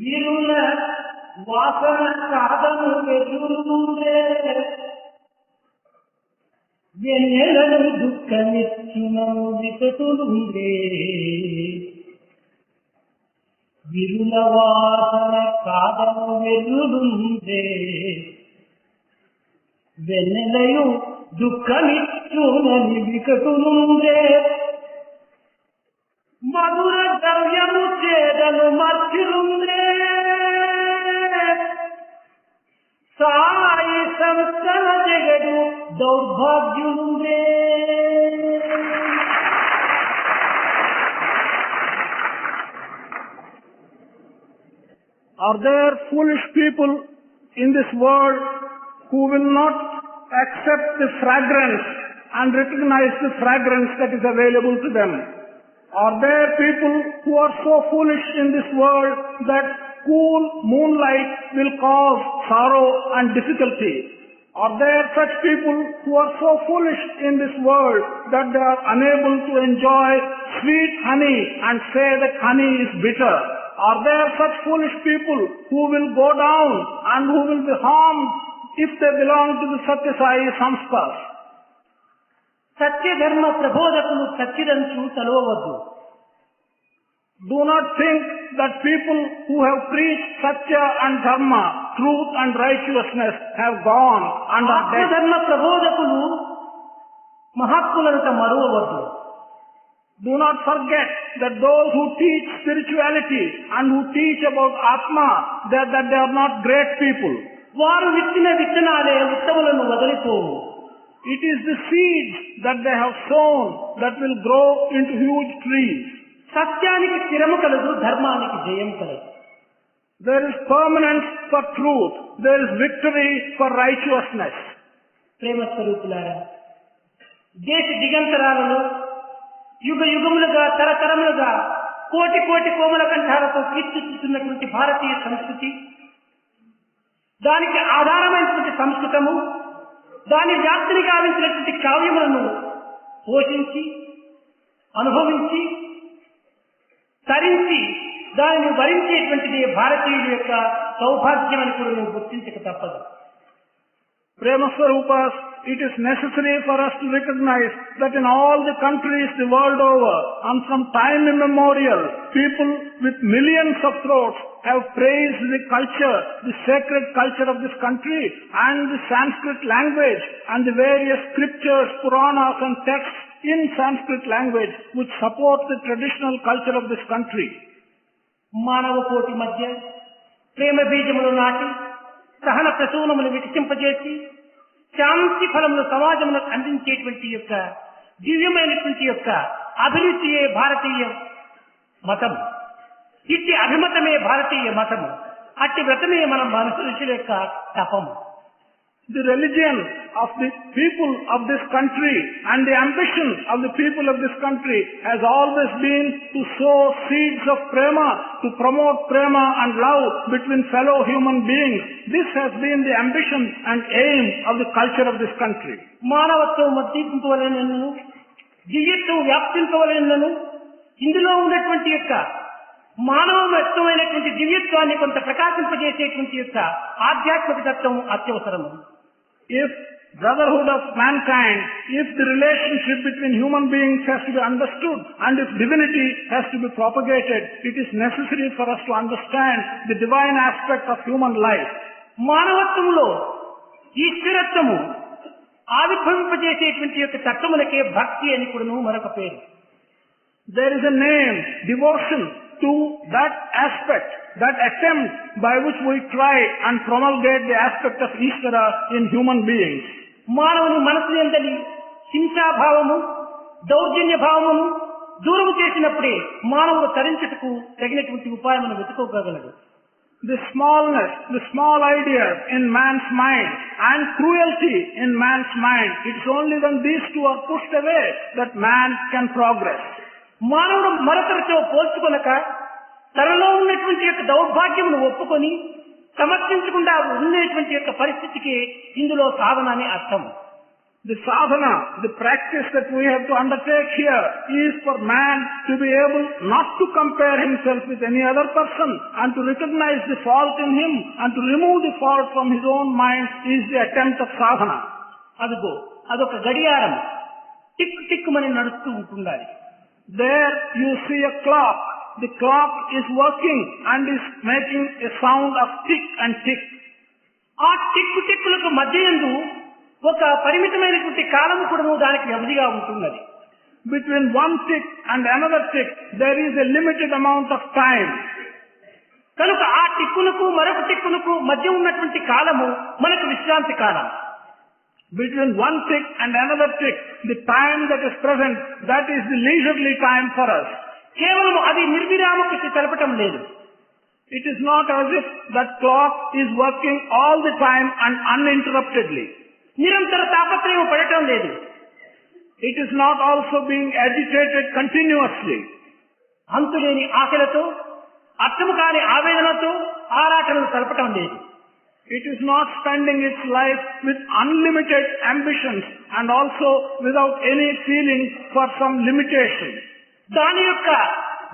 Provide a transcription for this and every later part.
వీరుల వాసన కాదను వెదురుతుందే వెన్నెలను దుఃఖమిచ్చునను వికటులుందే వీరుల వాసన కాదను వెదురుందే వెన్నెలయు దుఃఖమిచ్చునని వికటులుందే మధుర ద్రవ్యము చేదను మర్చిలుందే సాయి సంస్థల జగడు దౌర్భాగ్యులుందే. Are there foolish people in this world who will not accept the fragrance and recognize the fragrance that is available to them? Are there people who are so foolish in this world that cool moonlight will cause sorrow and difficulty? Are there such people who are so foolish in this world that they are unable to enjoy sweet honey and say that honey is bitter? Are there such foolish people who will go down and who will be harmed if they belong to the Satya Sai samskaras? సత్యధర్మ ప్రబోధకులు సత్యదంచు తలవవద్దు. Do not think that people who have preached Satya and Dharma, truth and righteousness have gone and are dead. ఆత్మధర్మ ప్రబోధకులు మహాత్ములంత మరువవద్దు. Do not forget that those who teach spirituality and who teach about Atma, that they are not great people. వారు విత్తిన విత్తనాలే ఉత్తములను వదిలిపోవు. It is the seeds that they have sown that will grow into huge trees. సత్యానికి స్థిరము కలదు, ధర్మానికి జయం కలదు. There is permanence for truth. There is victory for righteousness. ప్రేమ స్వరూపులారా, దేశ దిగంతరాలలో యుగ యుగములుగా తరతరములుగా కోటి కోటి కోమల కంఠాలతో కీర్తిస్తున్నటువంటి భారతీయ సంస్కృతి, దానికి ఆధారమైనటువంటి సంస్కృతము, దాని వ్యాప్తిని గావించినటువంటి కావ్యములను పోషించి అనుభవించి తరించి దానిని వరించేటువంటిది భారతీయుల యొక్క సౌభాగ్యం అని కూడా నువ్వు గుర్తించక తప్పదు. Prema Swarupas, it is necessary for us to recognize that in all the countries the world over and from time immemorial, people with millions of throats have praised the culture, the sacred culture of this country and the Sanskrit language and the various scriptures, Puranas and texts in Sanskrit language which support the traditional culture of this country. మానవ కోటి మధ్య ప్రేమ బీజములు నాటి సహన ప్రసూనములు వికసింపజేసి శాంతి ఫలములు సమాజములకు అందించేటువంటి యొక్క దివ్యమైనటువంటి యొక్క అభిరుచియే భారతీయ మతం. ఇట్టి అభిమతమే భారతీయ మతము. అట్టి వ్రతమే మన మనుషుల యొక్క తపము. The religion of the people of this country and the ambition of the people of this country has always been to sow seeds of prema, to promote prema and love between fellow human beings. This has been the ambition and aim of the culture of this country. మానవత్వం వర్ధింపవలెనను, దివ్యత్వం వ్యాప్తింపవలెనను, ఇందులో ఉన్నటువంటి యొక్క మానవత్వమైనటువంటి దివ్యత్వాన్ని కొంత ప్రకాశింపజేసేటువంటి యొక్క ఆధ్యాత్మిక తత్వం అత్యవసరము. If brotherhood of mankind, if the relationship between human beings has to be understood and if divinity has to be propagated, it is necessary for us to understand the divine aspect of human life. మానవత్వంలో ఈశ్వరత్వము ఆవిర్భవింపజేసేటువంటి యొక్క తత్వములకే భక్తి అని కూడాను మరొక పేరు. There is a name, devotion to that aspect, that attempt by which we try and promulgate the aspect of Ishvara in human beings. మానవుని మనసు ఎందలి హింసాభావము, దౌర్జన్య భావమును దూరము చేసినప్పుడే మానవుడు తరించుటకు తగినటువంటి ఉపాయమును వెతుకోగలడు. The smallness, the small ideas in man's mind and cruelty in man's mind, it's only when these two are pushed away that man can progress. మానవుడు మరొకరితో పోల్చుకొనక తనలో ఉన్నటువంటి యొక్క దౌర్భాగ్యమును ఒప్పుకొని సమర్థించకుండా ఉండేటువంటి యొక్క పరిస్థితికి ఇందులో సాధన అని అర్థం. The sadhana, the practice that we have to undertake here is for man to be able not to compare himself with any other person and to recognize the fault in him and to remove the fault from his own mind is the attempt of sadhana. అదిగో అదొక గడియారం tick tick మని నడుస్తూ ఉంటుండాలి. There you see a clock. The clock is working and is making a sound of tick and tick. ఆ టిక్కు టిక్కులకు మధ్య యందు ఒక పరిమితమైనటువంటి కాలము కూడా దానికి వ్యవధిగా ఉంటున్నది. Between one tick and another tick there is a limited amount of time. కనుక ఆ టిక్కులకు మరొక టిక్కులకు మధ్య ఉన్నటువంటి కాలము మనకు విశ్రాంతి కాలం. Between one tick and another tick, the time that is present, that is the leisurely time for us. కేవలం అది నిర్విరామ కృషి తెలపటం లేదు. It is not as if that clock is working all the time and uninterruptedly. నిరంతర తాపత్రయం పడటం లేదు. It is not also being agitated continuously. అంతులేని ఆశలతో అర్థము కాని ఆవేదనతో ఆరాటనలు తెలపటం లేదు. It is not spending its life with unlimited ambitions and also without any feeling for some limitation. దాని యొక్క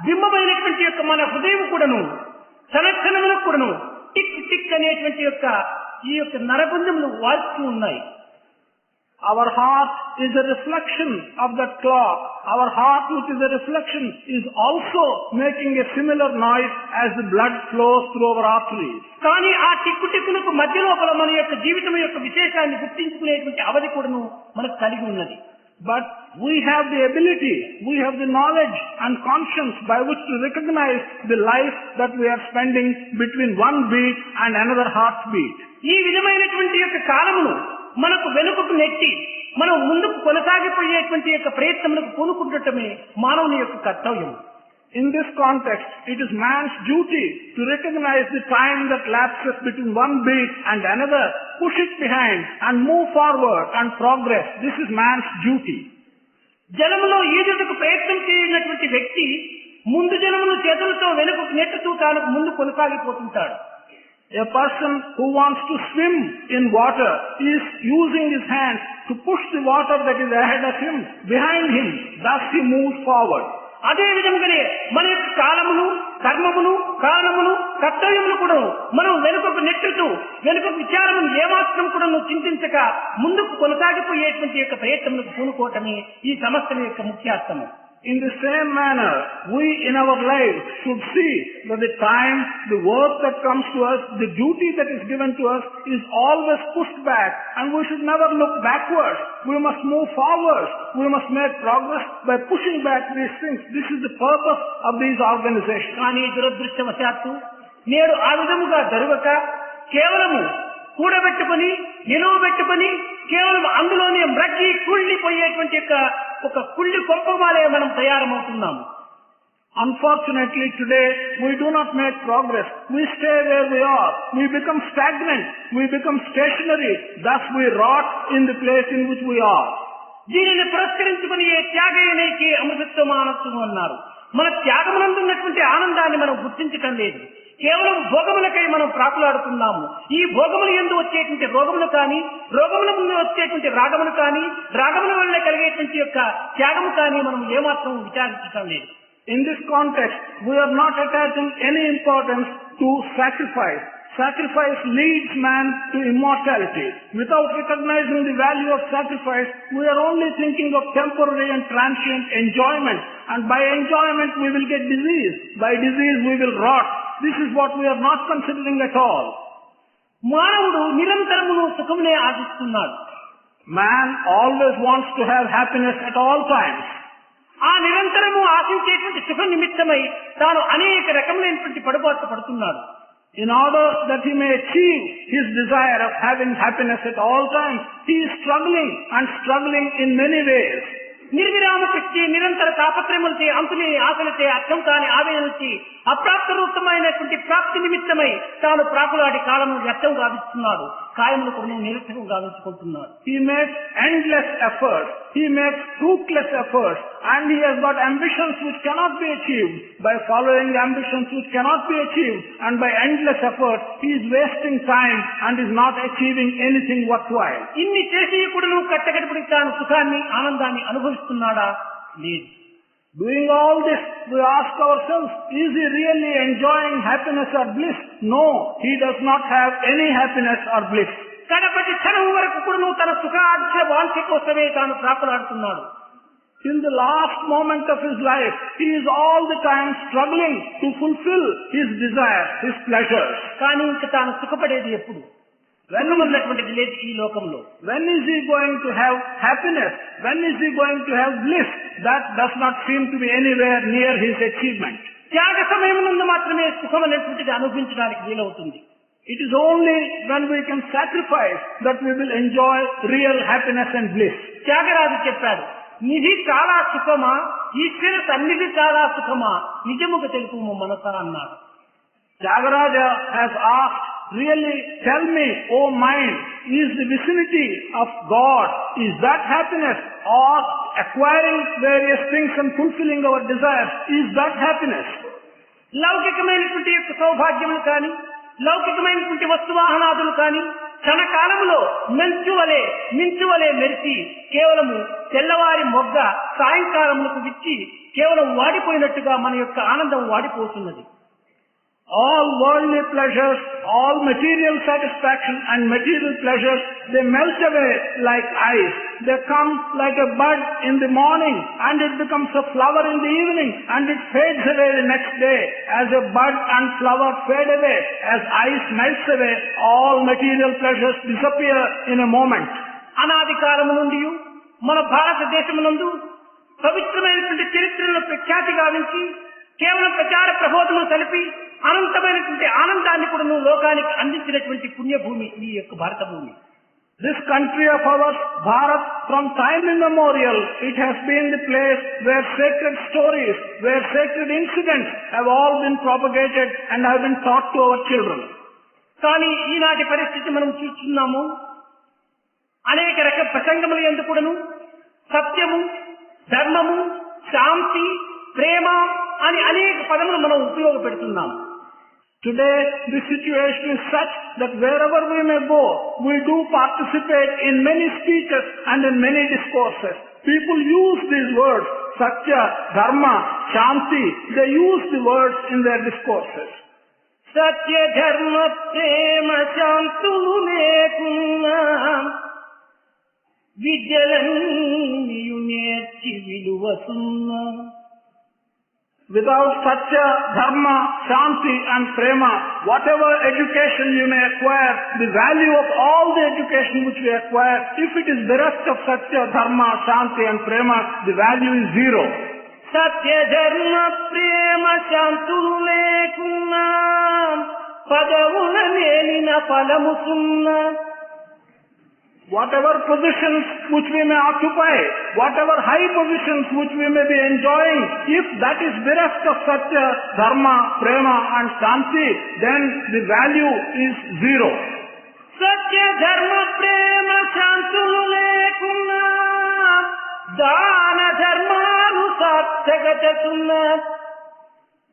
బింబమైనటువంటి యొక్క మన హృదయం కూడాను క్షణక్షణములకు కూడాను టిక్ టిక్ అనేటువంటి యొక్క ఈ యొక్క నరపుంజములు వాల్స్తూ ఉన్నాయి. Our heart is a reflection of that clock. Our heart, which is a reflection, is also making a similar noise as the blood flows through our arteries. కానీ ఆ టిక్కు టిక్కులకు మధ్య లోపల మన యొక్క జీవితం యొక్క విశేషాన్ని గుర్తించుకునేటువంటి అవధి కూడాను మనకు కలిగి ఉన్నది. But we have the ability, we have the knowledge and conscience by which to recognize the life that we are spending between one beat and another heartbeat. ఈ విధమైనటువంటి యొక్క కాలమును మనకు వెనుకకు నెట్టి మనం ముందుకు కొనసాగిపోయేటువంటి యొక్క ప్రయత్నములకు పూనుకుంటమే మానవుని యొక్క కర్తవ్యం. In this context, it is man's duty to recognize the time that lapses between one beat and another, push it behind and move forward and progress. This is man's duty. జలములో ఈదుటకు ప్రయత్నం చేయనటువంటి వ్యక్తి ముందు జలమును చేతులతో వెనుకకు నెట్టుతూ తాను ముందు కొనసాగిపోతుంటాడు. A person who wants to swim in water is using his hands to push the water that is ahead of him, behind him. Thus he moves forward. అదే విధంగానే మన యొక్క కాలమును కర్మమును కారణమును కర్తవ్యమును కూడా మనం వెనుకకు నెట్టుతూ వెనుకకు విచారమును ఏమాత్రం కూడా చింతించక ముందుకు కొనసాగిపోయేటువంటి యొక్క ప్రయత్నములకు పూనుకోవటమే ఈ సమస్య యొక్క ముఖ్యార్థము. In the same manner, we in our lives should see that the time, the work that comes to us, the duty that is given to us is always pushed back, and we should never look backwards. We must move forward. We must make progress by pushing back these things. This is the purpose of these organizations. కానీ దురదృష్టవశాత్తు నేడు ఆ విధముగా జరగక కేవలము కూడబెట్టుకుని నిలువబెట్టుకుని కేవలం అందులోనే మ్రగ్గి కుళ్ళిపోయేటువంటి యొక్క ఒక కుళ్ళి కొంపమాలే మనం తయారమవుతున్నాము. Unfortunately today we do not make progress. We stay where we are. We become stagnant. We become stationary. Thus we rot in the place in which we are. దీనిని పురస్కరించుకుని త్యాగేనైకి అమృతత్వం ఆనందం అన్నారు. మన త్యాగమునందున్నటువంటి ఆనందాన్ని మనం గుర్తించటం లేదు. కేవలం భోగములకై మనం ప్రాకులాడుతున్నాము. ఈ భోగముల యందు వచ్చేటువంటి రోగములు కానీ రోగముల ముందు వచ్చేటువంటి రాగములు కానీ రాగముల వల్ల కలిగేటువంటి యొక్క త్యాగము కానీ మనం ఏమాత్రం విచారించటం లేదు. In this context, we are not attaching any importance to sacrifice. Sacrifice leads man to immortality. Without recognizing the value of sacrifice, we are only thinking of temporary and transient enjoyment. And by enjoyment we will get disease. By disease we will rot. This is what we are not considering at all. మానవుడు నిరంతరమును సుఖమునే ఆశిస్తున్నాడు. Man always wants to have happiness at all times. ఆ నిరంతరము ఆశించేటువంటి సుఖ నిమిత్తమై తాను అనేక రకములైనటువంటి పడుబాట్లు పడుతున్నాడు. In order that he may achieve his desire of having happiness at all times, he is struggling in many ways. నిర్విరామ శక్తి నిరంతర తాపత్రయములచే అంతులేని ఆశలచే అర్థం కాని ఆవేదనలచే అప్రాప్త రూపమైనటువంటి ప్రాప్తి నిమిత్తమై తాను ప్రాకులాడి కాలమును వ్యర్థం గావిస్తున్నాడు. సాయమును కూడా నిరర్థకం గావించుకుంటున్నాడు. He makes endless efforts. He makes fruitless efforts. And he has got ambitions which cannot be achieved. By following ambitions which cannot be achieved and by endless effort, he is wasting time and is not achieving anything worthwhile. ఇన్ని చేసి కూడా నువ్వు కట్టకట్టుబడి తాను సుఖాన్ని ఆనందాన్ని అనుభవిస్తున్నాడా? లేదు. Doing all this, we ask ourselves, is he really enjoying happiness or bliss? No, he does not have any happiness or bliss. కడపటి క్షణం వరకు కూడా నువ్వు తన సుఖార్థ వాంఛ కోసమే తాను ప్రాకులాడుతున్నాడు. In the last moment of his life, he is all the time struggling to fulfill his desire, his pleasures. కానీ ఇంక తాను సుఖపడేది ఎప్పుడు? వెన్నమన్నటువంటిది లేదు ఈ లోకంలో. When is he going to have happiness? When is he going to have bliss? That does not seem to be anywhere near his achievement. త్యాగ సమయమునందు మాత్రమే సుఖం అనేటువంటిది అనుభవించడానికి వీలవుతుంది. It is only when we can sacrifice that we will enjoy real happiness and bliss. Tyagaraju చెప్పాడు, నిధి చాలా సుఖమా, ఈశ్వర సన్నిధి చాలా సుఖమా, నిజముగా తెలుపుము మనసా అన్నాడు. Tyagaraja has asked, really tell me, O mind, is the vicinity of God, is that happiness? Or acquiring various things and fulfilling our desires, is that happiness? లౌకికమైనటువంటి యొక్క సౌభాగ్యములు కానీ, లౌకికమైనటువంటి వస్తువాహనాదులు కానీ క్షణకాలములో మించువలే మెరిసి కేవలము తెల్లవారి మొగ్గ సాయంకాలములకు విచ్చి కేవలం వాడిపోయినట్టుగా మన యొక్క ఆనందం వాడిపోతున్నది. All worldly pleasures, all material satisfaction and material pleasures, they melt away like ice. They come like a bud in the morning and it becomes a flower in the evening and it fades away the next day. As a bud and flower fade away, as ice melts away, all material pleasures disappear in a moment. అనాది కాలము నుండి మన భారతదేశమునందు పవిత్రమైనటువంటి చరిత్రను ప్రఖ్యాతి గావించి కేవలం ప్రచార ప్రబోధములు కలిపి అనంతమైనటువంటి ఆనందాన్ని కూడా నువ్వు లోకానికి అందించినటువంటి పుణ్యభూమి ఈ యొక్క భారత భూమి. This country of ours, Bharat, from time immemorial, it has been the place where sacred stories, where sacred incidents have all been propagated and have been taught to our children. కానీ ఈనాటి పరిస్థితి మనం చూస్తున్నాము. అనేక రకాల ప్రసంగములు ఎందుకును సత్యము, ధర్మము, శాంతి, ప్రేమ అని అనేక పదములు మనం ఉపయోగపెడుతున్నాము. Today, the situation is such that wherever we may go, we do participate in many speeches and in many discourses. People use these words, Satya, Dharma, Shanti. They use the words in their discourses. Satya, Dharma, Prema, Shantulu lekunna vidyalanniyu nerchi viluvasunna. Without Satya, Dharma, Shanti and Prema, whatever education you may acquire, the value of all the education which we acquire, if it is bereft of Satya, Dharma, Shanti and Prema, the value is zero. Satya, Dharma, Prema, Shantulu lekunna padavula nelina falamu sunna. Whatever positions which we may occupy, whatever high positions which we may be enjoying, if that is bereft of Satya, Dharma, Prema and Shanti, then the value is zero. Satya, Dharma, Prema, Shantulu lekunna dana dharmanu sattagatasunna.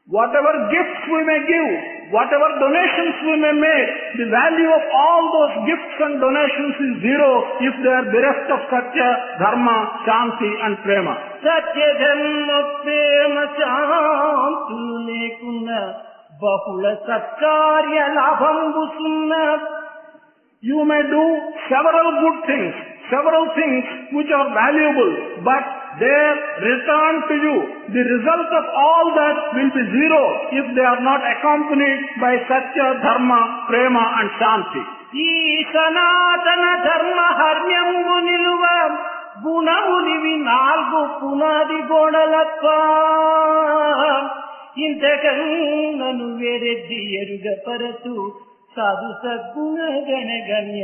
Whatever gifts we may give, whatever donations we may make, the value of all those gifts and donations is zero if they are bereft of Satya, Dharma, Shanti and Prema. Satya, Dharma, Prema, Shantulu lekunna bahula satkarya labhambu sunna. You may do several good things, several things which are valuable, but their return to you, the result of all that will be zero if they are not accompanied by Satya, Dharma, Prema and Shanti. ఈ సనాతన ధర్మ హర్మ్యంబు నిలువ గుణములివి నాలుగు పునాది గోడలప్ప ఇంతకన్నను వేరెద్ది ఎరుగపరచు సాధు సద్గుణ గణగణ్య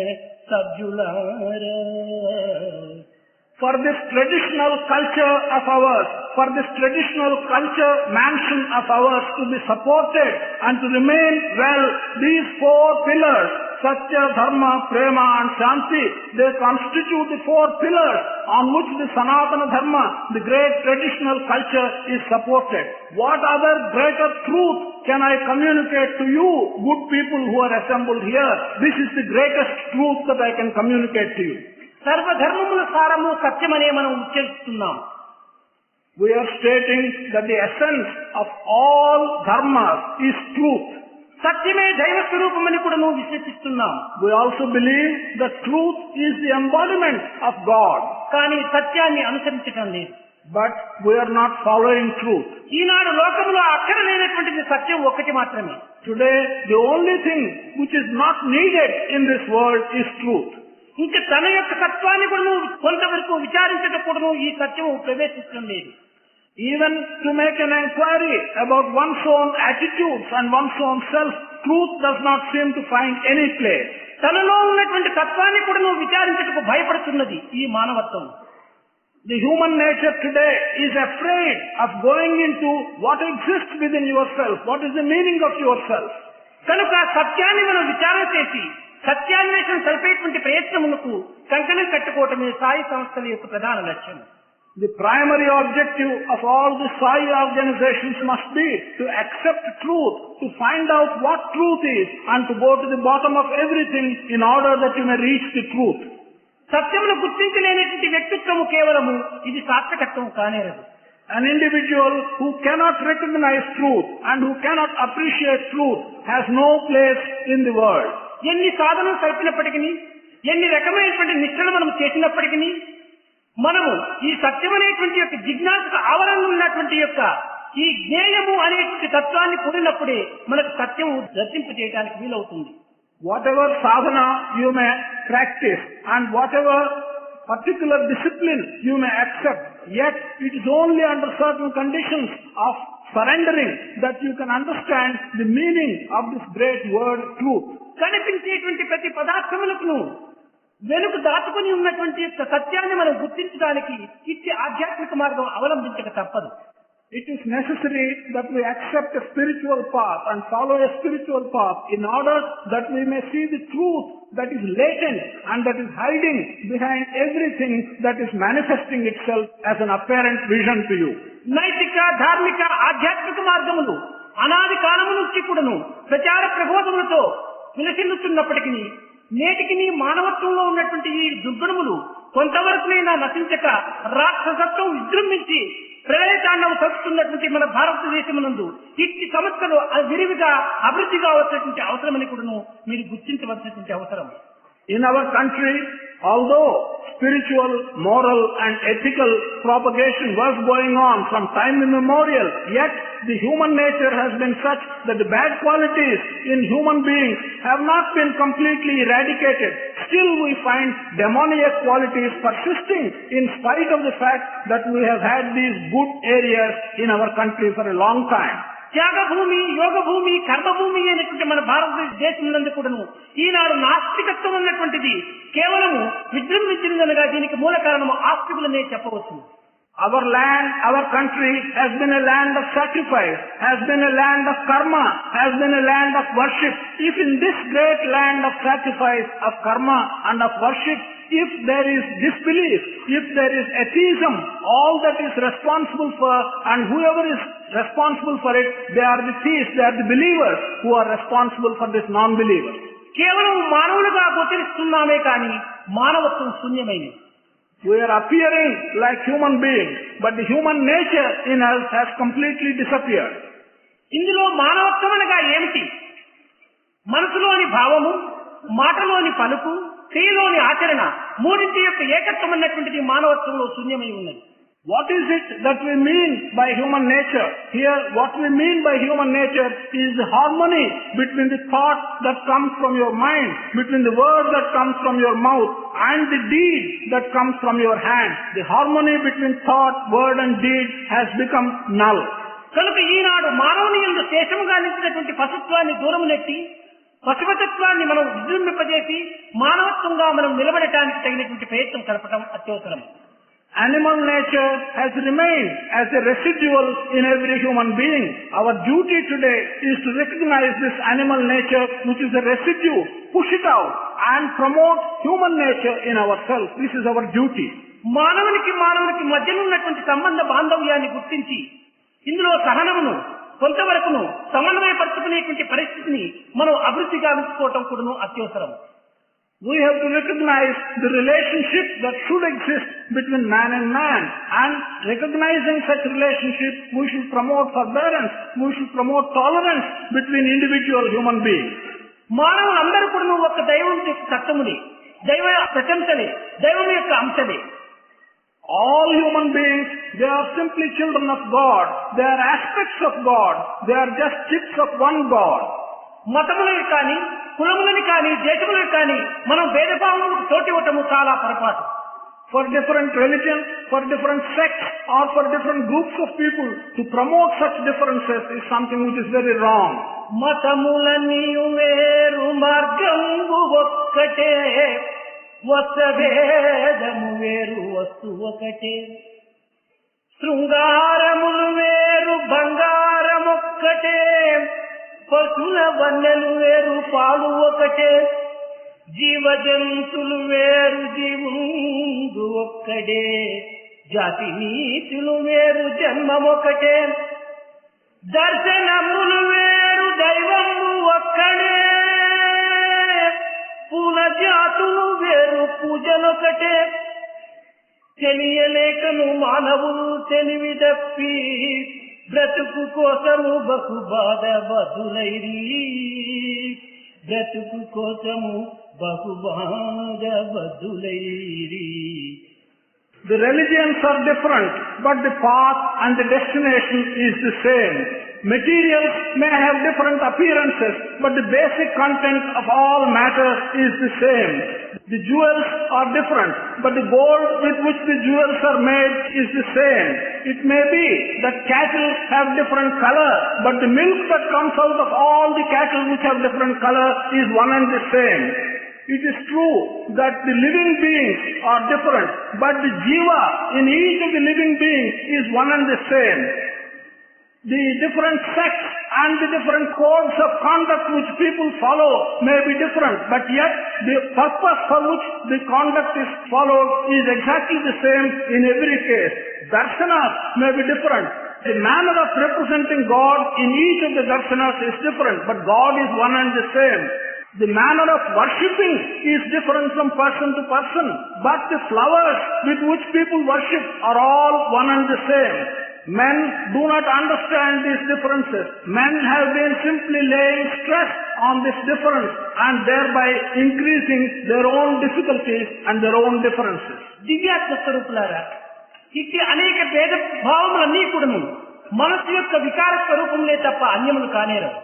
సభ్యులారా. For this traditional culture of ours, for this traditional culture mansion of ours to be supported and to remain well, these four pillars, Satya, Dharma, Prema and Shanti, they constitute the four pillars on which the Sanatana Dharma, the great traditional culture, is supported. What other greater truth can I communicate to you, good people who are assembled here? This is the greatest truth that I can communicate to you. సర్వధర్మముల సారము సత్యమనే మనం ఉచ్చరిస్తున్నాం. We are stating that the essence of all dharmas is truth. సత్యమే దైవ స్వరూపమని కూడా నువ్వు విశ్వసిస్తున్నాం. We also believe that truth is the embodiment of God. కానీ సత్యాన్ని అనుసరించటం లేదు. But we are not following truth. ఈనాడు లోకంలో అక్కర లేనటువంటిది సత్యం ఒక్కటి మాత్రమే. Today, the only thing which is not needed in this world is truth. ఇంకా తన యొక్క సత్వాన్ని కూడా నువ్వు కొంతవరకు విచారించటప్పుడు ఈ సత్యం ప్రవేశించడం లేదు. Even to make an inquiry about one's own attitudes and one's own self, truth does not seem to find any place. తనలో ఉన్నటువంటి తత్వాన్ని కూడా నువ్వు విచారించటకు భయపడుతున్నది ఈ మానవత్వం. The human nature today is afraid of going into what exists within yourself. What is the meaning of yourself? కనుక సత్యాన్ని మనం విచారణ చేసి సత్యాన్వేషణ సరిపేటువంటి ప్రయత్నములకు కంకణం కట్టుకోవటమే సాయి సంస్థల యొక్క ప్రధాన లక్ష్యం. The primary objective of all the Sai organizations must be to accept truth, to find out what truth is, and to go to the bottom of everything in order that you may reach the truth. సత్యమును గుర్తించలేనటువంటి వ్యక్తిత్వము కేవలము ఇది సార్థకత్వం కానేరదు. An individual who cannot recognize truth and who cannot appreciate truth has no place in the world. ఎన్ని సాధనలు సరిపినప్పటికీ, ఎన్ని రకమైనటువంటి నిష్ఠలు మనం చేసినప్పటికీ, మనము ఈ సత్యమనేటువంటి యొక్క జిజ్ఞాసకు ఆవరణలో ఉన్నటువంటి యొక్క ఈ జ్ఞేయము అనేటువంటి తత్వాన్ని పొందినప్పుడే మనకు సత్యము దర్శింపు చేయడానికి వీలవుతుంది. Whatever sadhana you may practice and whatever particular discipline you may accept, yet it is only under certain conditions of surrendering that you can understand the meaning of this great word truth. కనిపించేటువంటి ప్రతి పదార్థములకు వెనుక దాచుకుని ఉన్నటువంటి సత్యాన్ని మనం గుర్తించడానికి ఇట్టి ఆధ్యాత్మిక మార్గం అవలంబించక తప్పదు. It is necessary that we accept a spiritual path and follow a spiritual path in order that we may see the truth that is latent and that is hiding behind everything that is manifesting itself as an apparent vision to you. నైతిక, ధార్మిక, ఆధ్యాత్మిక మార్గములు అనాది కాలము నుంచి కూడాను ప్రచార ప్రబోధములతో విలసిల్లుతున్నప్పటికీ నేటికి మానవత్వంలో ఉన్నటువంటి ఈ దుర్గుణములు కొంతవరకునైనా నశించక రాక్షసత్వం విజృంభించి ప్రళయతాండవం తొక్కుతున్నటువంటి మన భారతదేశమునందు ఇట్టి సంస్థలు విరివిగా అభివృద్ధి కావాల్సినటువంటి అవసరమని కూడాను మీరు గుర్తించవలసినటువంటి అవసరం. In our country, although spiritual, moral and ethical propagation was going on from time immemorial, yet the human nature has been such that the bad qualities in human beings have not been completely eradicated. Still we find demoniac qualities persisting in spite of the fact that we have had these good areas in our country for a long time. Thyagabhoomi, యోగభూమి, కర్మభూమి అనేటువంటి మన భారతదేశం కూడాను ఈనాడు నాస్తికత్వం అన్నటువంటిది కేవలము విజృంభించినదనగా దీనికి మూల కారణము ఆస్తికులనే చెప్పవచ్చు. Our land, our country has been a land of sacrifice, has been a land of karma, has been a land of worship. If in this great land of sacrifice, of karma and of worship, if there is disbelief, if there is atheism, all that is responsible for, and whoever is responsible for it, they are the thieves, they are the believers who are responsible for this non-believers. కేవలం మానవులుగా గోచరిస్తున్నామే కానీ మానవత్వం శూన్యమైనది. We are appearing like human beings, but the human nature in us has completely disappeared. ఇందులో మానవత్వం అనగా ఏమిటి? మనసులోని భావము, మాటలోని పలుకు, క్రియలోని ఆచరణ మూడింటి యొక్క ఏకత్వం అన్నటువంటిది మానవత్వంలో శూన్యమై ఉన్నది. What is it that we mean by human nature? Here, what we mean by human nature is the harmony between the thought that comes from your mind, between the word that comes from your mouth, and the deed that comes from your hand. The harmony between thought, word and deed has become null. కనుక ఈనాడు మానవుని యందు శేషముగా నిలిచినటువంటి పశుత్వాన్ని దూరము నెట్టి పశువతత్వాన్ని మనం విజృంభింపజేసి మానవత్వంగా మనం నిలబడటానికి తగినటువంటి ప్రయత్నం కలపడం అత్యవసరం. Animal nature has remained as a residual in every human being. Our duty today is to recognize this animal nature, which is a residue, push it out and promote human nature in ourselves. This is our duty. మానవునికి మధ్యలో ఉన్నటువంటి సంబంధ బాంధవ్యాన్ని గుర్తించి ఇందులో సహనమును కొంతవరకును సమన్వయపరుచుకునేటువంటి పరిస్థితిని మనం అభివృద్ధి గావించుకోవటం కూడా అత్యవసరం. We have to recognize the relationship that should exist between man and man, and recognizing such relationship, we should promote forbearance, we should promote tolerance between individual human beings. మానవులందరూ కూడా ఒక దైవం యొక్క సత్తముని, దైవ ప్రశంసలే, దైవం యొక్క అంశలే. All human beings, they are simply children of God. They are aspects of God. They are just chips of one God. మతములను కానీ కులములను కానీ దేశములను కానీ మనం భేదభావములకు చోటు ఇవ్వటము చాలా పొరపాటు. For different religions, for different sects, or for different groups of people to promote such differences is something which is very wrong. మతములన్నీ వేరు మార్గము ఒక్కటే, వస్తభేదము వేరు వస్తు ఒకటే, శృంగారములు వేరు బంగారమొక్కటే, పశుల వన్నెలు వేరు పాలు ఒకటే, జీవజంతులు వేరు జీవుందు ఒక్కడే, జాతి నీతులు వేరు జన్మమొకటే, దర్శనములు వేరు దైవము ఒక్కడే, పూల జాతులు వేరు పూజలొకటే, తెలియలేకను మానవులు తెలివి తప్పి బ్రతుకు కోసము బహు బాధ బదులైరి, బ్రతుకు కోసము బహు బాధ బదులైరి. The religions are different, but the path and the destination is the same. Materials may have different appearances, but the basic content of all matter is the same. The jewels are different, but the gold with which the jewels are made is the same. It may be that cattle have different color, but the milk that comes out of all the cattle which have different color is one and the same. It is true that the living beings are different, but the jiva in each of the living beings is one and the same. The different sects and the different codes of conduct which people follow may be different, but yet the purpose for which the conduct is followed is exactly the same in every case. Darshanas may be different. The manner of representing God in each of the darshanas is different, but God is one and the same. The manner of worshipping is different from person to person, but the flowers with which people worship are all one and the same. Men do not understand these differences. Men have been simply laying stress on this difference and thereby increasing their own difficulties and their own differences. దివ్యాత్మ స్వరూపులారా, ఇట్టి అనేక భేద భావములన్నీ కూడాను మనసు యొక్క వికార స్వరూపములే తప్ప అన్యములు కానేరవు.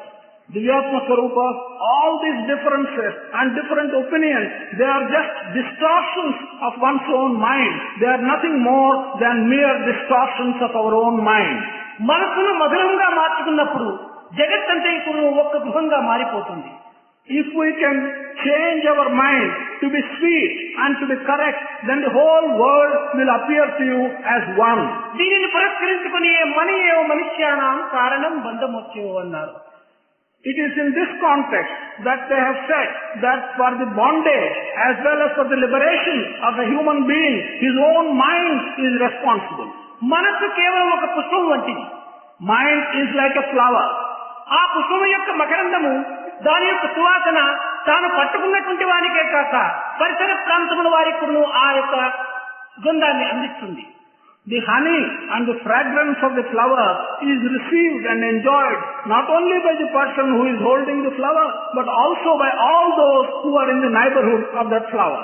Divyatma Swarupa, all these differences and different opinions, they are just distortions of one's own mind. They are nothing more than mere distortions of our own mind. మనసును మధురంగా మార్చుకున్నప్పుడు జగత్తంతా ఇప్పుడు ఒక్క గృహంగా మారిపోతుంది. If we can change our mind to be sweet and to be correct, then the whole world will appear to you as one. దీనిని పురస్కరించుకుని మనయేవ మనుష్యానాం కారణం బంధమొచ్చేవో అన్నారు. It is in this context that they have said that for the bondage as well as for the liberation of a human being, his own mind is responsible. మనసు కేవలం ఒక పుష్పం వంటిది. Mind is like a flower. ఆ పుష్పం యొక్క మకరందము, దాని యొక్క సువాసన తాను పట్టుకున్నటువంటి వారికే కాక పరిసర ప్రాంతముల వారికి కూడా ఆ యొక్క గంధాన్ని అందిస్తుంది. The honey and the fragrance of the flower is received and enjoyed not only by the person who is holding the flower, but also by all those who are in the neighborhood of that flower.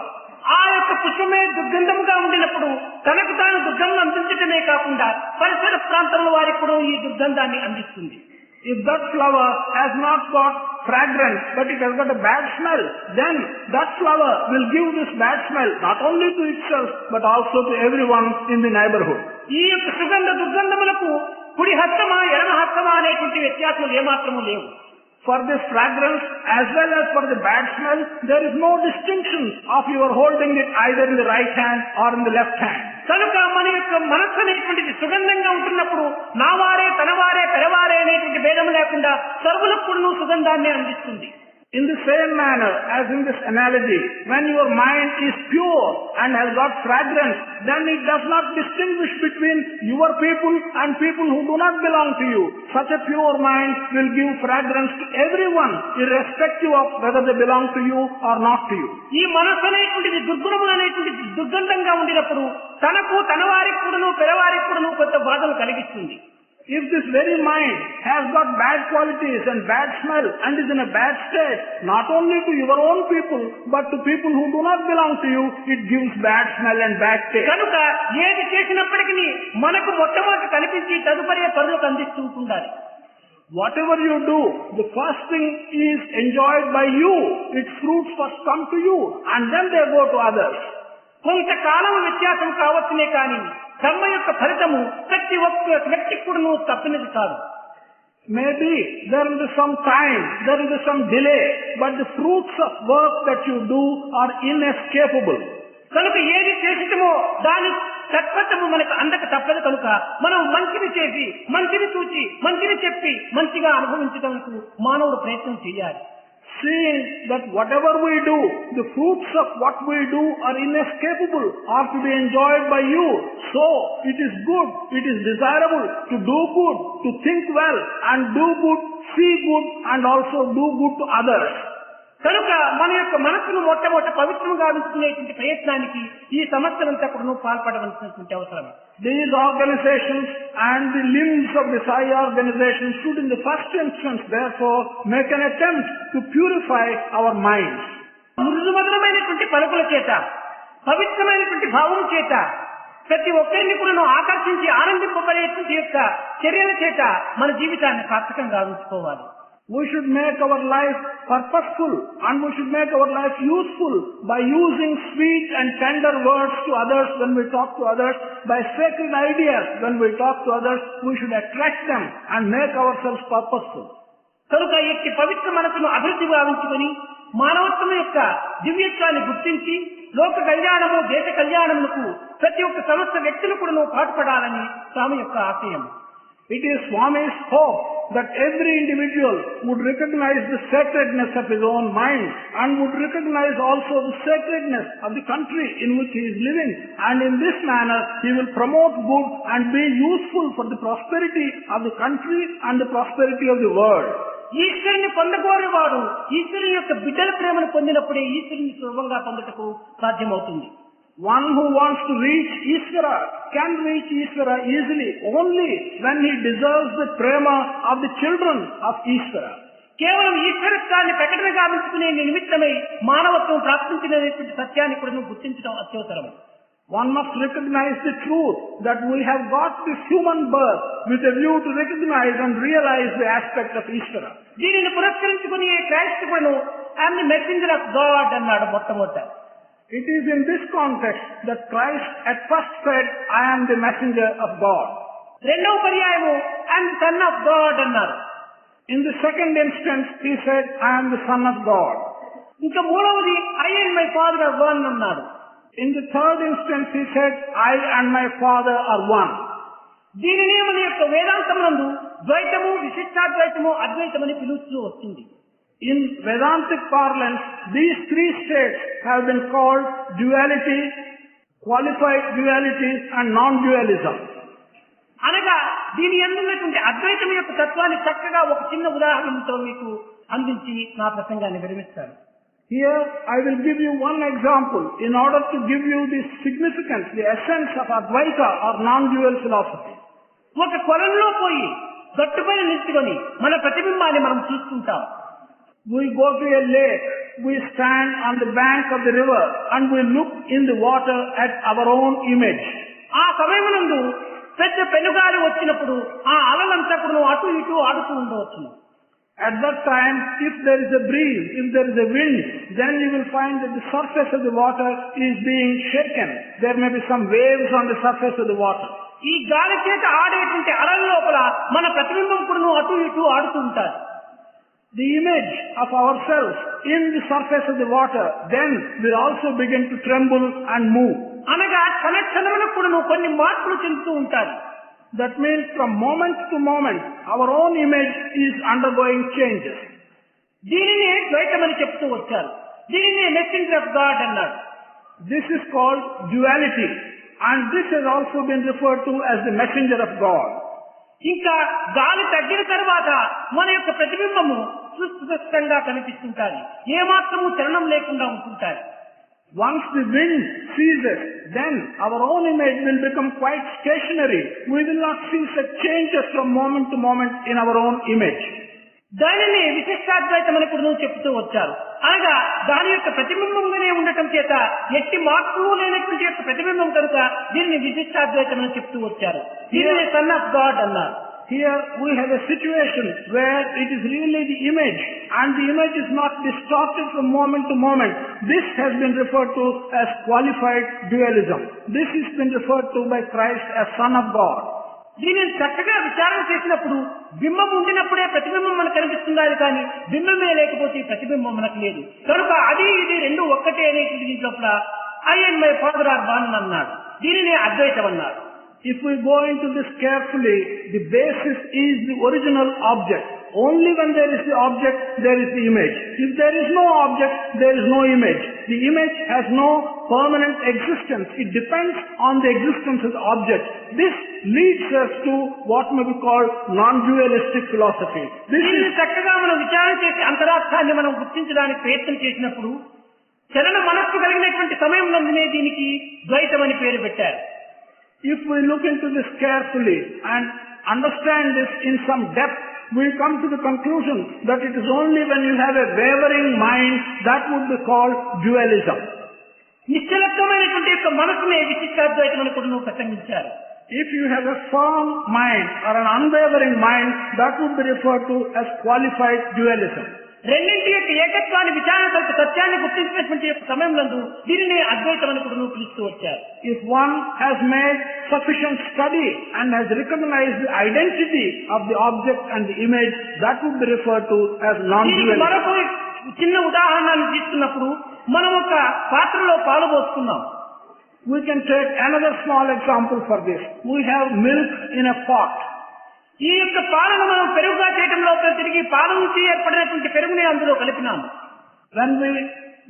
ఆ యొక్క పుష్పమే దుర్గంధముగా ఉండినప్పుడు తనకు తాను దుర్గంధం అందించడమే కాకుండా పరిసర ప్రాంతంలో వారికి కూడా ఈ దుర్గంధాన్ని అందిస్తుంది. If that flower has not got fragrance, but it has got a bad smell, then that flower will give this bad smell not only to itself, but also to everyone in the neighborhood. ఈ యొక్క సుగంధ దుర్గంధములకు కుడి హస్తమా ఎడమ హస్తమా అనేటువంటి వ్యత్యాసాలు ఏమాత్రము లేవు. For the fragrance as well as for the bad smell, there is no distinction of you are holding it either in the right hand or in the left hand. కనుక మన యొక్క మనస్సు అనేటువంటిది సుగంధంగా ఉంటున్నప్పుడు నావారే తనవారే పెరవారే అనేటువంటి భేదం లేకుండా సర్వులకు సుగంధాన్ని అందిస్తుంది. In the same manner as in this analogy, when your mind is pure and has got fragrance, then it does not distinguish between your people and people who do not belong to you. Such a pure mind will give fragrance to everyone, irrespective of whether they belong to you or not to you. ఈ మనస్సు అనేటువంటిది దుర్గుణములు అనేటువంటిది దుర్గంధంగా ఉండినప్పుడు తనకు తన వారికి కూడాను పెరవారికి కూడాను కొంత బాధలు కలిగిస్తుంది. If this very mind has got bad qualities and bad smell and is in a bad state, not only to your own people, but to people who do not belong to you, it gives bad smell and bad taste. కనుక ఏది చేసినప్పటికీ మనకు మొట్టమొదటి కనిపించి తదుపరి పరులకు అందిస్తూ ఉండాలి. Whatever you do, the first thing is enjoyed by you. Its fruits first come to you and then they go to others. కొంతకాలం వ్యత్యాసం కావచ్చునే కానీ కర్మ యొక్క ఫలితము ప్రతి ఒక్క వ్యక్తి కూడా తప్పినది కాదు. Maybe there will be some time, there will be some delay, but the fruits of work that you do are inescapable. కనుక ఏది చేసిటమో దాని తత్వము మనకు అందక తప్పదు. కనుక మనం మంచిని చేసి మంచిని చూచి మంచిని చెప్పి మంచిగా అనుభవించడానికి మానవుడు ప్రయత్నం చేయాలి. Seeing that whatever we do, the fruits of what we do are inescapable, are to be enjoyed by you. So, it is good, it is desirable to do good, to think well, and do good, see good, and also do good to others. కనుక మన యొక్క మనసును మొట్టమొదటి పవిత్రంగా ఉంచుకునేటువంటి ప్రయత్నానికి ఈ సంవత్సరంతా కూడా పాల్పడవలసినటువంటి అవసరం. These organizations and the limbs of the Sai organization should in the first instance therefore make an attempt to purify our minds. మృదుమధురమైనటువంటి పలుకుల చేత పవిత్రమైనటువంటి భావం చేత ప్రతి ఒక్కరిని కూడా ఆకర్షించి ఆనందింపబడేటువంటి యొక్క చర్యల చేత మన జీవితాన్ని సార్థకంగా ఉంచుకోవాలి. We should make our life purposeful and we should make our life useful by using sweet and tender words to others when we talk to others, by sacred ideas when we talk to others. We should attract them and make ourselves purposeful. కనుక ఈ పవిత్ర మనసును అభివృద్ధి భావించుకొని మానవత్వం యొక్క దివ్యత్వాన్ని గుర్తించి లోక కళ్యాణము దేశ కళ్యాణములకు ప్రతి ఒక్క సమస్త వ్యక్తులు కూడా పాటుపడాలని స్వామి యొక్క ఆశయం. It is Swami's hope that every individual would recognize the sacredness of his own mind and would recognize also the sacredness of the country in which he is living, and in this manner he will promote good and be useful for the prosperity of the country and the prosperity of the world. ఈశ్వరుని పొందగోరేవాడు ఈశ్వరుని యొక్క బిడ్డల ప్రేమను పొందినప్పుడే ఈశ్వరుని సులభంగా పొందుటకు సాధ్యమవుతుంది. One who wants to reach Ishvara can reach Ishvara easily only when he deserves the prema of the children of Ishvara. కేవలం ఈశ్వరత్వాన్ని ప్రకటన గావించుకునే నిమిత్తమై మానవత్వం ప్రాప్తించినటువంటి సత్యాన్ని కూడా గుర్తించడం అత్యవసరం. One must recognize the truth that we have got this human birth with a view to recognize and realize the aspect of Ishvara. దీనిని పురస్కరించుకుని క్రైస్తవుడు I'm the messenger of God అన్నాడు మొట్టమొదట. It is in this context that Christ at first said, I am the messenger of God. రెండవ పర్యాయము I am the son of God అన్నారు. In the second instance he said, I am the son of God. ఇంకా మూడవది I and my father are one అన్నాడు. In the third instance he said, I and my father are one. దీనిని మన యొక్క వేదాంతమునందు ద్వైతము విశిష్టాద్వైతము అద్వైతమని పిలుస్తూ వస్తుంది. In Vedantic parlance, these three states have been called duality, qualified duality and non-dualism. అనగా దీని ఎందున్నటువంటి అద్వైతం యొక్క తత్వాన్ని చక్కగా ఒక చిన్న ఉదాహరణతో మీకు అందించి నా ప్రసంగాన్ని విరమిస్తాను. Here I will give you one example in order to give you the significance, the essence of Advaita or non-dual philosophy. ఒక కొలంలో పోయి గట్టుపైన నిల్చుకొని మన ప్రతిబింబాన్ని మనం చూస్తుంటాం. We go to a lake, we stand on the bank of the river and we look in the water at our own image. ఆ సమయమునందు పెద్ద పెనుగాలి వచ్చినప్పుడు ఆ అలలంతా కూడా అటు ఇటు ఆడుతూ ఉండవచ్చు. At that time, if there is a breeze, if there is a wind, then you will find that the surface of the water is being shaken. There may be some waves on the surface of the water. ఈ గాలి చేత ఆడేటువంటి అలల లోపల మన ప్రతిబింబం కూడా అటు ఇటు ఆడుతూ ఉంటారు. the image of ourselves in the surface of the water, then will also begin to tremble and move. అనగా క్షణక్షణములకు కూడా కొన్ని మార్పులు చెందుతూ ఉంటాయి. That means from moment to moment, our own image is undergoing changes. దీనిని ద్వైతమని చెప్తూ వచ్చారు. దీనిని మెసెంజర్ ఆఫ్ గాడ్ అన్నారు. This is called duality, and this has also been referred to as the messenger of God. ఇంకా గాలి తగ్గిన తర్వాత మన యొక్క ప్రతిబింబము సుస్పష్టంగా కనిపిస్తుంటాయి, ఏమాత్రము చలనం లేకుండా ఉంటుంటాయి. Once the wind ceases, then our own image will become quite stationary. We will not see such changes from moment to moment in our own image. దానిని విశిష్టాద్వైతం అని కూడా చెప్తూ వచ్చారు. అనగా దాని యొక్క ప్రతిబింబంగానే ఉండటం చేత ఎట్టి మార్పులు లేనటువంటి యొక్క ప్రతిబింబం కనుక దీనిని విశిష్టాద్వైతం అని చెప్తూ వచ్చారు. దీనిని సన్ ఆఫ్ గాడ్ అన్నారు. Here we have a situation where it is really the image, and the image is not distorted from moment to moment. This has been referred to as qualified dualism. This has been referred to by Christ as Son of God. దీనిని చక్కగా విచారణ చేసినప్పుడు బింబం ఉండినప్పుడే ప్రతిబింబం మనకు కనిపిస్తున్నది, కానీ బింబమే లేకపోతే ప్రతిబింబం మనకు లేదు. కనుక అది ఇది రెండు ఒక్కటే అనేటువంటి దీంట్లో I and my father are one అన్నాడు. దీనిని అద్వైతం అన్నారు. If we go into this carefully, the basis is the original object. Only when there is the object, there is the image. If there is no object, there is no image. The image has no permanent existence. It depends on the existence of the object. This leads us to what may be called non-dualistic philosophy. దీనిని చక్కగా మనం విచారణ చేసి అంతరార్థాన్ని మనం గుర్తించడానికి ప్రయత్నం చేసినప్పుడు చలన మనస్సు కలిగినటువంటి సమయంలోనే దీనికి ద్వైతం అని పేరు పెట్టారు. If we look into this carefully and understand this in some depth, we come to the conclusion that it is only when you have a wavering mind that would be called dualism. నిశ్చలత్వమైనటువంటి యొక్క మనసునే విశిష్టాద్వైతం అని కూడా ప్రసంగించారు. If you have a firm mind or an unwavering mind, that would be referred to as qualified dualism. రెండింటి యొక్క ఏకత్వాన్ని విచారణ సత్యాన్ని గుర్తించినటువంటి సమయంలో దీనిని అద్వైతం అని కూడా పిలుస్తూ వచ్చారు. If one has made sufficient study and has recognized the identity of the object and the image, that would be referred to as non-dualism. మరొక చిన్న ఉదాహరణలు తీసుకున్నప్పుడు మనం ఒక పాత్రలో పాలు పోసుకున్నాం. We can take another small example for this. We have milk in a pot. ఈ యొక్క పాలను మనం పెరుగుగా చేయడంలో తిరిగి పాల నుంచి ఏర్పడినటువంటి పెరుగుని అందులో కలిపినాము. When we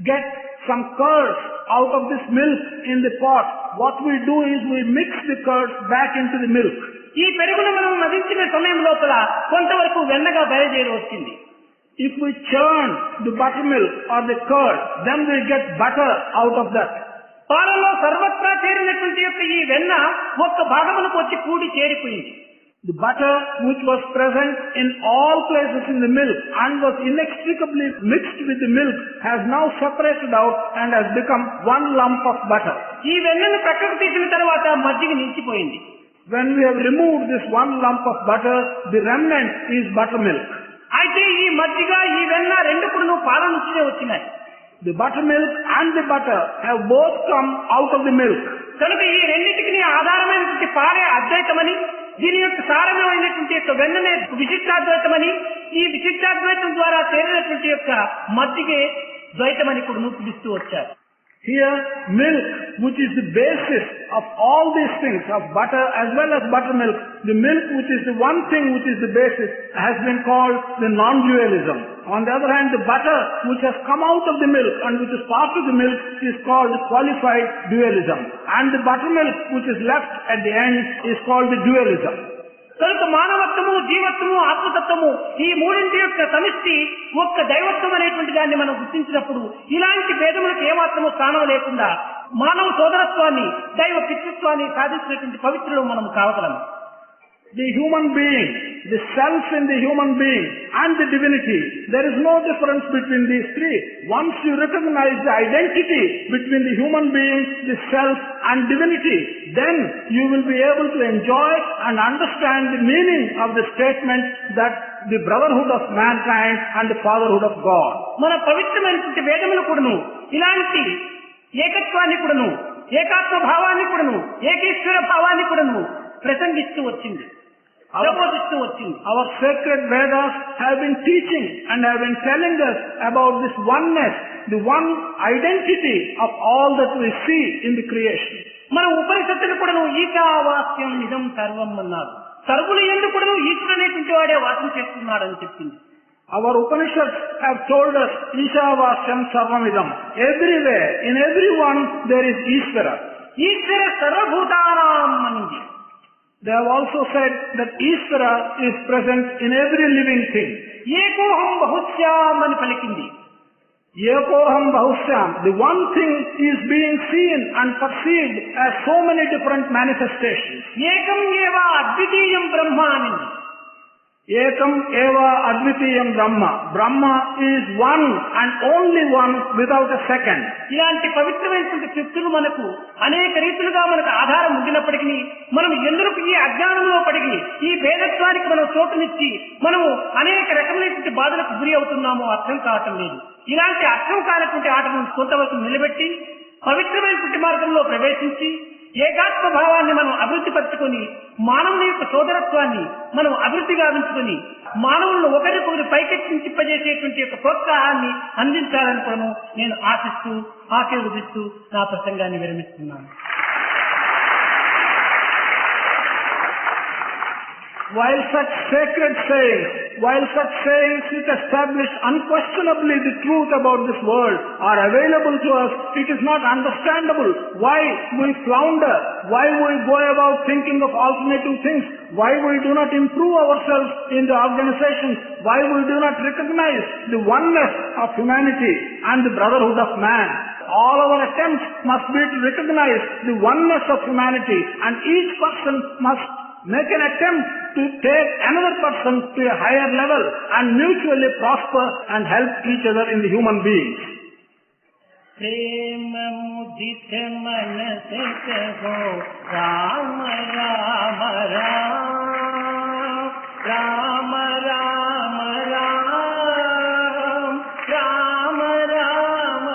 get some curds out of this milk in the pot, what we do is we mix the curds back into the milk. ఈ పెరుగును మనం మదించిన సమయం లోపల కొంతవరకు వెన్నగా బయలుదేరి వచ్చింది. If we churn the buttermilk or the curd, then we get butter out of that. పాలలో సర్వత్రా చేరినటువంటి యొక్క ఈ వెన్న ఒక్క భాగములకు వచ్చి కూడి చేరిపోయింది. The butter which was present in all places in the milk and was inextricably mixed with the milk has now separated out and has become one lump of butter. ఈ వెన్నను ప్రక్కకు తీసిన తర్వాత మజ్జిగ నిలిచిపోయింది. When we have removed this one lump of butter, the remnant is buttermilk. అయితే ఈ మజ్జిగ ఈ వెన్న రెండు కూడా పాల నుంచినే వచ్చినాయి. The buttermilk and the butter have both come out of the milk. కనుక ఈ రెండింటికి ఆధారమైనటువంటి పాలే అద్వైతమని, దీని యొక్క సారమైనటువంటి యొక్క వెన్ననే విశిష్టాద్వైతమని, ఈ విశిష్టాద్వైతం ద్వారా చేరినటువంటి యొక్క మజ్జిగే ద్వైతమని కూడా పిలుస్తూ వచ్చారు. Here, milk, which is the basis of all these things, of butter as well as buttermilk, the milk which is the one thing which is the basis, has been called the non-dualism. On the other hand, the butter which has come out of the milk and which is part of the milk is called the qualified dualism. And the buttermilk which is left at the end is called the dualism. కనుక మానవత్వము, జీవత్వము, ఆత్మతత్వము ఈ మూడింటి యొక్క సమిష్టి ఒక్క దైవత్వం అనేటువంటి దాన్ని మనం గుర్తించినప్పుడు ఇలాంటి భేదములకు ఏమాత్రము స్థానం లేకుండా మానవ సోదరత్వాన్ని, దైవ పితృత్వాన్ని సాధించినటువంటి పవిత్రులు మనం కావగలము. The human being, the self in the human being and the divinity, there is no difference between these three. Once you recognize the identity between the human being, the self and divinity, then you will be able to enjoy and understand the meaning of the statement that the brotherhood of mankind and the fatherhood of God. మన పవిత్రమైనటువంటి వేదములు కూడాను ఇలాంటి ఏకత్వాన్ని కూడాను, ఏకాత్మ భావాన్ని కూడాను, ఏకీశ్వర భావాన్ని కూడాను ప్రసంగిస్తూ వచ్చింది. ప్రబోధిస్తూ వచ్చింది. Our sacred Vedas have been teaching and have been telling us about this oneness, the one identity of all that we see in the creation. మన ఉపనిషత్తులు కూడా ఈశావాస్యం ఇదం సర్వం అన్నారు. సర్వులు ఎందుకు కూడా ఈశ్వరుడు అనేటువంటి వాడే వాసం చేస్తున్నాడని చెప్పింది. Our Upanishads have told us Ishavasyam Sarvamidam. Everywhere, in everyone, there is Ishvara. ఈశ్వర సర్వభూతానాం అనింది. They have also said that Ishvara is present in every living thing. ఏకోహం బహుశ్యాం అని పలికింది. Ekoham Bahusyam. The one thing is being seen and perceived as so many different manifestations. ఏకం ఏవ అద్వితీయం బ్రహ్మ అనింది. Ekam eva advitiyam Brahma. Brahma is one and only one without a second. ఇలాంటి పవిత్రమైనటువంటి శక్తులు మనకు అనేక రీతులుగా మనకు ఆధారం ఉండినప్పటికీ మనం ఎందుకు ఈ అజ్ఞానంలో పడిగి ఈ భేదత్వానికి మనం చోటునిచ్చి మనము అనేక రకమైనటువంటి బాధలకు గురి అవుతున్నామో అర్థం కావటం లేదు. ఇలాంటి అర్థం కానటువంటి ఆటలను కొంతవరకు నిలబెట్టి పవిత్రమైనటువంటి మార్గంలో ప్రవేశించి ఏకాత్మ భావాన్ని మనం అభివృద్ధి పరచుకొని మానవుని యొక్క సోదరత్వాన్ని మనం అభివృద్ధి గావించుకొని మానవులను ఒకరికొకరు పైకెత్తించిప్పజేసేటువంటి యొక్క ప్రోత్సాహాన్ని అందించాలని కూడా నేను ఆశిస్తూ ఆశీర్వదిస్తూ నా ప్రసంగాన్ని విరమిస్తున్నాను. While such sayings which establish unquestionably the truth about this world are available to us, it is not understandable why we flounder, why we go about thinking of alternative things, why we do not improve ourselves in the organizations, why we do not recognize the oneness of humanity and the brotherhood of man. All our attempts must be to recognize the oneness of humanity, and each person must make an attempt to take another person to a higher level and mutually prosper and help each other in the human beings. प्रेम मुदित मन से कहो राम राम राम राम राम राम राम राम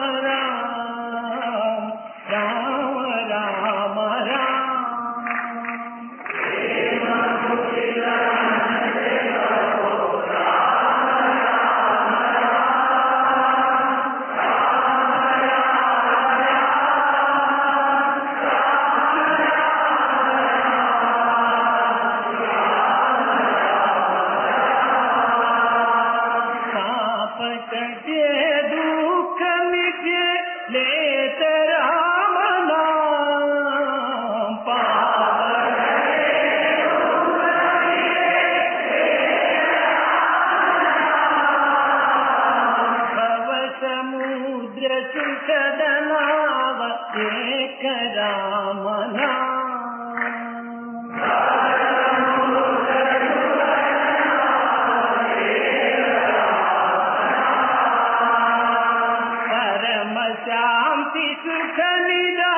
राम राम राम शांति सुख निदा